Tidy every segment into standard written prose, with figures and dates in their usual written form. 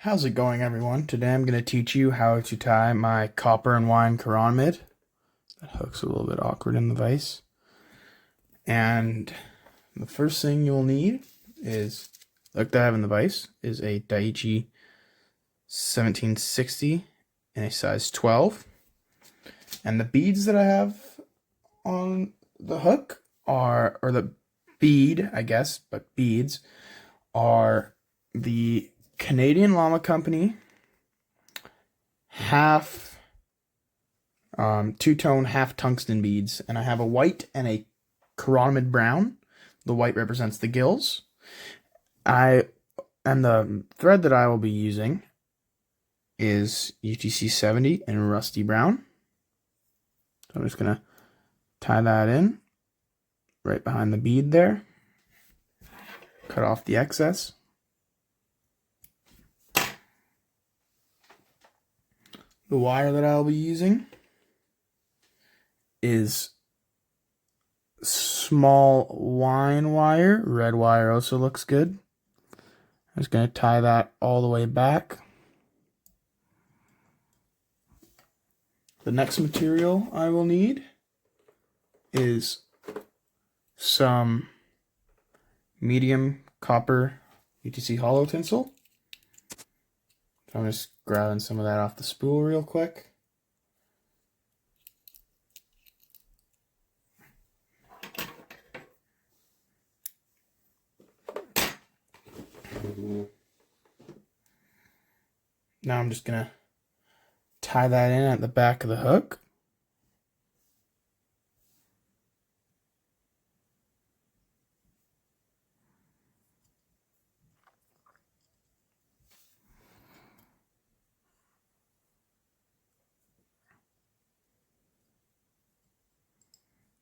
How's it going, everyone? Today I'm going to teach you how to tie my copper and wine Chironomid. That hook's a little bit awkward in the vise. And the first thing you'll need is, like that I have in the vise, is a Daiichi 1760 in a size 12. And the beads that I have on the hook are, or the bead, I guess, but beads are the Canadian Llama Company half two-tone half tungsten beads, and I have a white and a Chironomid brown. The white represents the gills. And the thread that I will be using is UTC 70 in rusty brown. So I'm just gonna tie that in right behind the bead there. Cut off the excess. The wire that I'll be using is small wine wire. Red wire also looks good. I'm just going to tie that all the way back. The next material I will need is some medium copper UTC hollow tinsel. So I'm just grabbing some of that off the spool real quick. Now I'm just going to tie that in at the back of the hook.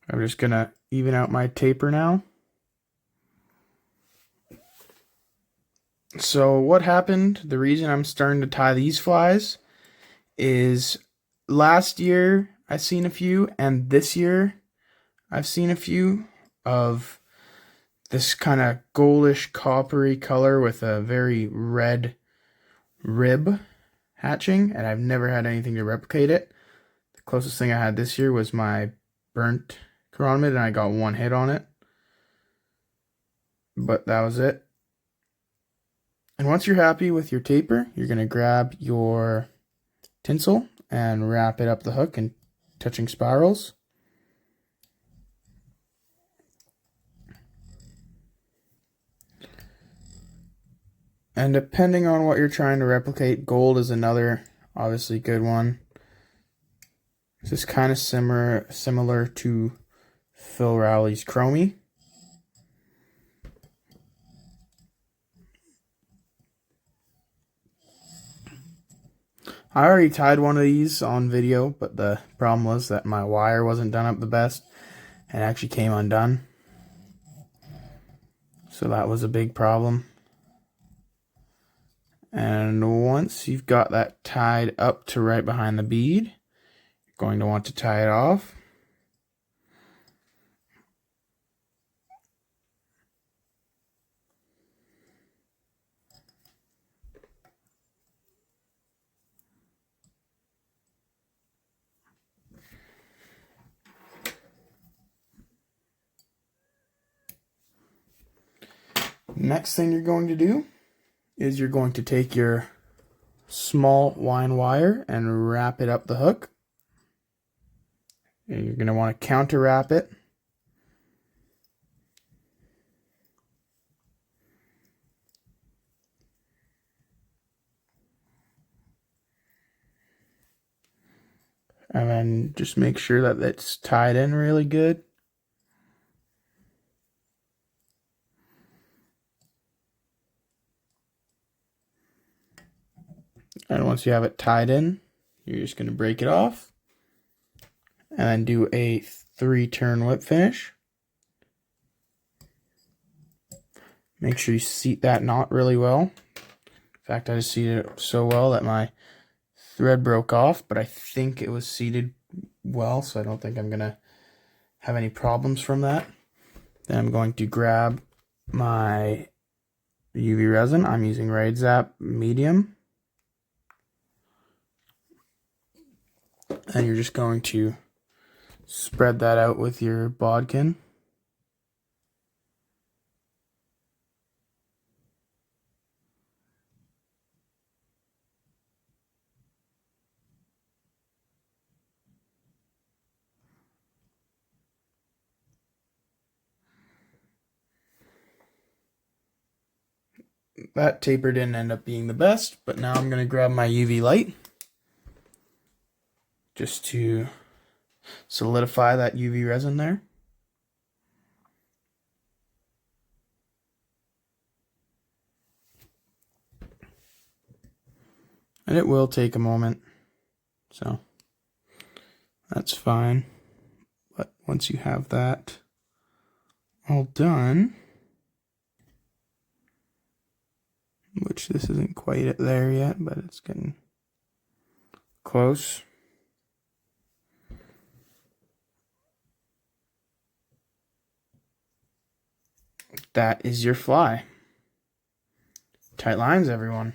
I'm just going to even out my taper now. So what happened, the reason I'm starting to tie these flies is last year I've seen a few, and this year I've seen a few of this kind of goldish coppery color with a very red rib hatching, and I've never had anything to replicate it. The closest thing I had this year was my burnt Chironomid, and I got one hit on it, but that was it. And once you're happy with your taper, you're going to grab your tinsel and wrap it up the hook in touching spirals. And depending on what you're trying to replicate, gold is another obviously good one. This is kind of similar to Phil Rowley's Chromie. I already tied one of these on video, but the problem was that my wire wasn't done up the best and actually came undone. So that was a big problem. And once you've got that tied up to right behind the bead, you're going to want to tie it off. Next thing you're going to do is you're going to take your small wine wire and wrap it up the hook. And you're going to want to counter wrap it. And then just make sure that it's tied in really good. And once you have it tied in, you're just going to break it off and then do a 3-turn whip finish. Make sure you seat that knot really well. In fact, I just seated it so well that my thread broke off, but I think it was seated well, so I don't think I'm going to have any problems from that. Then I'm going to grab my UV resin. I'm using Raid Zap medium. And you're just going to spread that out with your bodkin. That taper didn't end up being the best, but now I'm going to grab my UV light just to solidify that UV resin there. And it will take a moment, so that's fine. But once you have that all done, which this isn't quite there yet, but it's getting close. That is your fly. Tight lines, everyone.